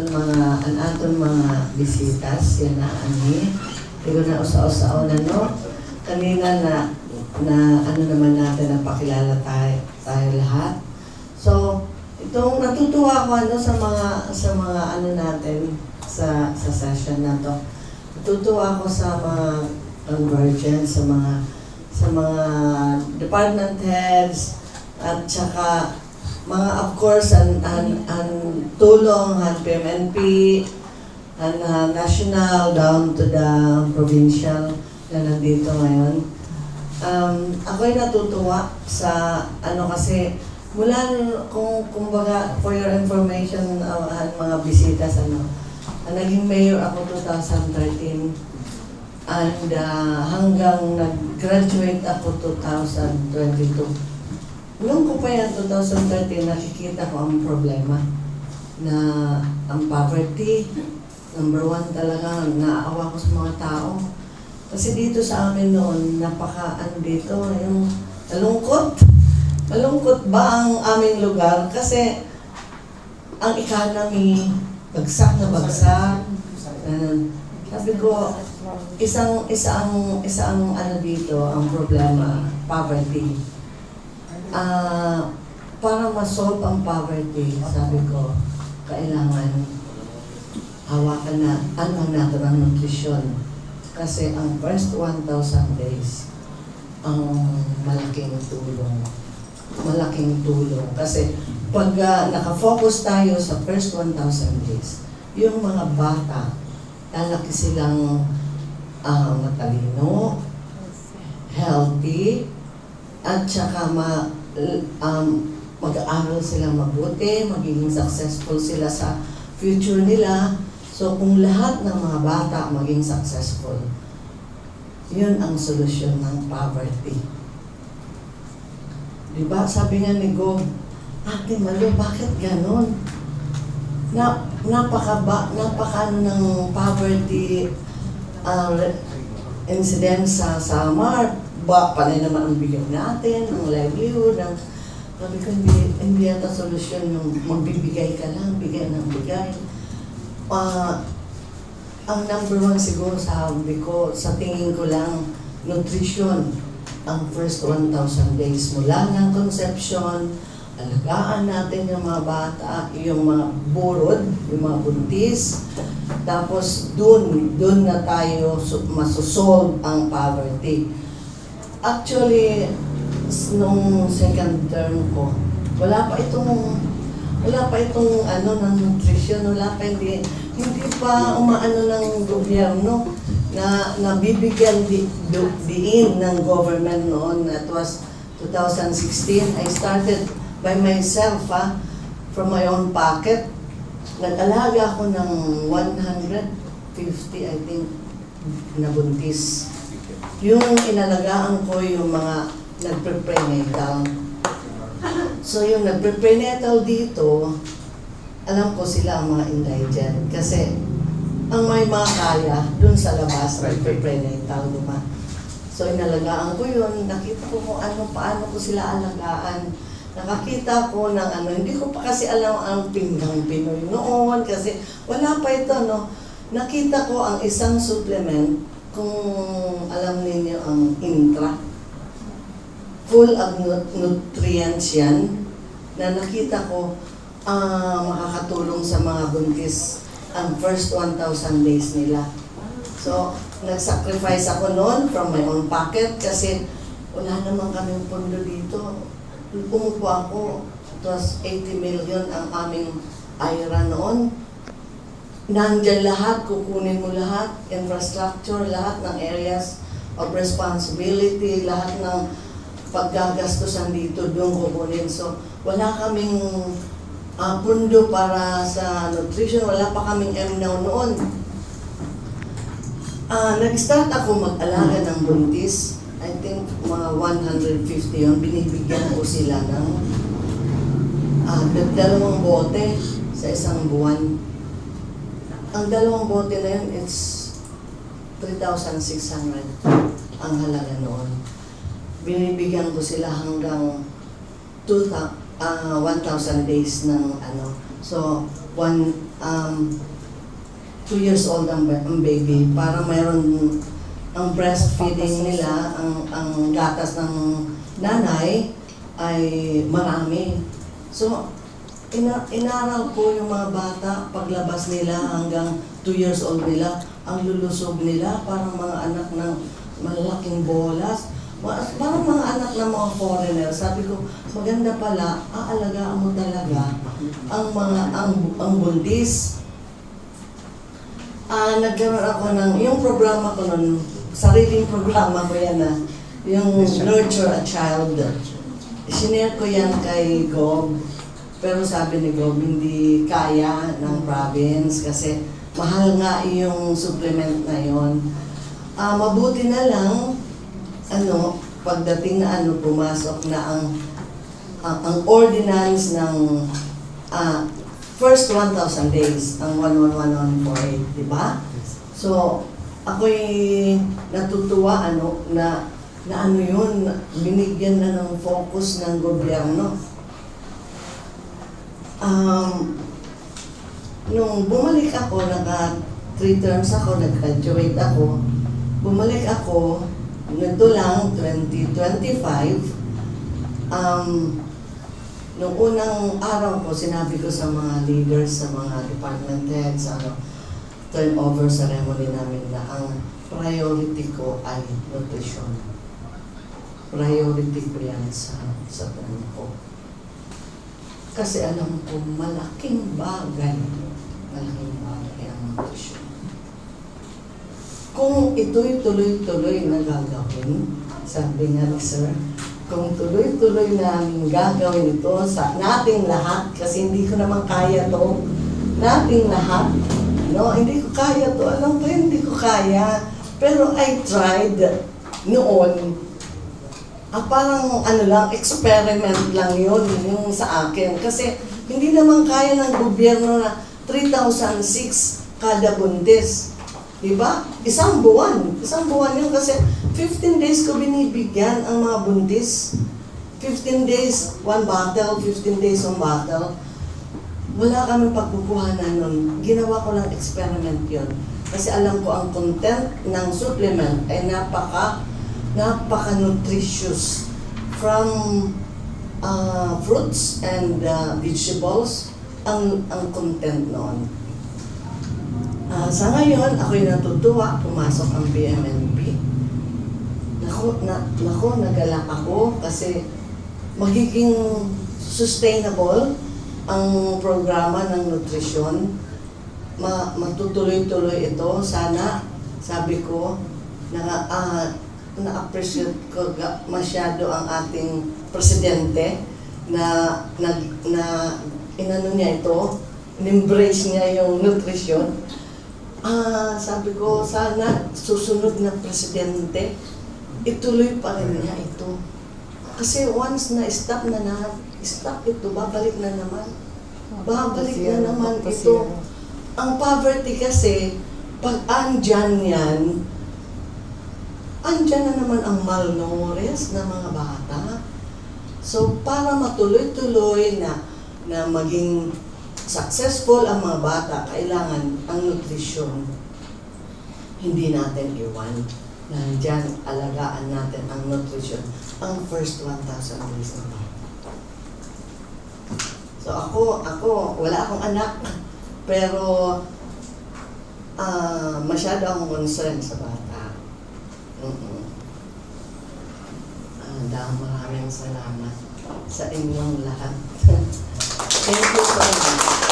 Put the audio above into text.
mga bisitas, yan na ani. Hindi ko na usa-usaon no. Kanina ano naman natin, napakilala tayo lahat. So, itong natutuwa ko sa mga ano natin sa session na to. Natutuwa ako sa mga convergence, sa mga department heads, at saka mga of course ang tulong ng PMNP, ang national down to the provincial na nandito ngayon. Ako'y natutuwa sa kasi mula kumbaga for your information, mga bisitas, naging mayor ako 2013 and hanggang nag-graduate ako 2022. Noong ko pa yan, 2013, nakikita ko ang problema na ang poverty, number one talaga, naawa ko sa mga tao. Kasi dito sa amin noon, dito, yung malungkot. Malungkot ba ang aming lugar? Kasi ang economy, bagsak na bagsak. Sabi ko, isang dito, ang problema, poverty. Para ma-solve ang poverty, sabi ko, kailangan hawakan natin ang nutrisyon. Kasi ang first 1,000 days, ang malaking tulong. Malaking tulong. Kasi pag nakafocus tayo sa first 1,000 days, yung mga bata, lalaki silang matalino, healthy, at saka mag-aaral sila mabuti, magiging successful sila sa future nila. So kung lahat ng mga bata maging successful, yun ang solusyon ng poverty. Diba? Sabi nga ni Gob, Ate Malo, bakit ganon? Napaka ng poverty incidence sa Samar. Panay naman ang bigyan natin, ang livelihood, sabi ko, hindi yata solusyon yung magbibigay ka lang, bigay ng bigay. Ang number one siguro sabi ko, sa tingin ko lang, nutrition. Ang first 1,000 days mula ng conception, alagaan natin yung mga bata, yung mga burod, yung mga buntis. Tapos dun na tayo masosolve ang poverty. Actually, nung second term ko, wala pa itong ng nutrition, hindi pa umaano ng gobyerno na nabibigyan diin ng government noon. That was 2016. I started by myself, from my own pocket. Nag-alaga ako ng 150, I think, na buntis. Yung inalagaan ko yung mga nagpe-prenatal. So yung nagpe-prenatal dito, alam ko sila ang mga indigent. Kasi ang may mga kaya, dun sa labas, nagpe-prenatal, diba? So inalagaan ko yun, nakita ko kung paano ko sila alagaan. Nakakita ko ng hindi ko pa kasi alam ang pinggang Pinoy noon, kasi wala pa ito, no? Nakita ko ang isang supplement, kung alam ninyo ang Intra, full of nutrients yan, na nakita ko makakatulong sa mga buntis ang first 1,000 days nila. So, nag-sacrifice ako noon from my own pocket kasi wala naman kaming pondo dito. Umupo ako, it was 80 million ang aming IRA noon. Nandiyan lahat, kukunin mo lahat, infrastructure, lahat ng areas of responsibility, lahat ng paggagastusan dito, doon kukunin. So, wala kaming pundo para sa nutrition, wala pa kaming MNOW noon. Nag-start ako mag-alaga ng buntis. I think mga 150 yun, binibigyan ko sila ng 2 bote sa isang buwan. Ang 2 bote na yun, it's 3,600 ang halaga noon. Binibigyan ko sila hanggang 2 1,000 days ng ano. So, 2 years old ang baby. Para mayroon ang breastfeeding nila, ang gatas ng nanay ay marami. So, inaral ko yung mga bata, paglabas nila hanggang 2 years old nila, ang lulusog nila, parang mga anak ng malaking bolas. Parang mga anak ng mga foreigner. Sabi ko, maganda pala, aalagaan mo talaga ang buntis. Nagkaroon ako yung programa ko nun, sariling programa ko yan yung Nurture a Child. Sinare ko yan kay Gob, pero sabi ni Gob, hindi kaya ng province kasi mahal nga yung supplement na yon. Mabuti na lang, pagdating na pumasok na ang ordinance ng first 1,000 days, ang 111148, di ba? So, ako'y natutuwa na yun, binigyan na ng focus ng gobyerno. Nung bumalik ako, naka 3 terms ako, nag-graduate ako, bumalik ako, nito lang, 2025, nung unang araw ko, sinabi ko sa mga leaders, sa mga department heads, turnover ceremony namin na ang priority ko ay nutrition. Priority ko yan sa tanong ko. Kasi alam ko, malaking bagay ang nutrition. Kung ito'y tuloy-tuloy na gagawin, sabi nga ni Sir, kung tuloy-tuloy namin gagawin ito sa nating lahat, kasi hindi ko naman kaya to, nating lahat, hindi ko kaya to, alam ko hindi ko kaya, pero I tried noon, parang experiment lang yun, yung sa akin, kasi hindi naman kaya ng gobyerno na 3,006 kada buntis. Diba? Isang buwan yun kasi 15 days ko binibigyan ang mga buntis. 15 days, 1 bottle, 15 days, 1 bottle. Wala kami pagkukuhanan nun. Ginawa ko lang experiment yun. Kasi alam ko ang content ng supplement ay napaka-nutritious. From fruits and vegetables, ang content noon. Sa ngayon, ako'y natutuwa, pumasok ang PMNP. Nagalak ako kasi magiging sustainable ang programa ng nutrisyon. Matutuloy-tuloy ito. Sana, sabi ko, na-appreciate ko masyado ang ating presidente na inano niya ito, in-embrace niya yung nutrisyon. Sabi ko, sana susunod na presidente, ituloy pa rin niya ito. Kasi once na stop ito, babalik na naman. Babalik na naman ito. Ang poverty kasi, pag andyan yan, andyan na naman ang malnourished na mga bata. So, para matuloy-tuloy na maging successful ang mga bata, kailangan ang nutrisyon hindi natin iwan. Nandiyan, alagaan natin ang nutrisyon ang first 1,000 days na bata. So ako, wala akong anak, pero masyado akong concerned sa bata. Maraming salamat sa inyong lahat. Thank you so much.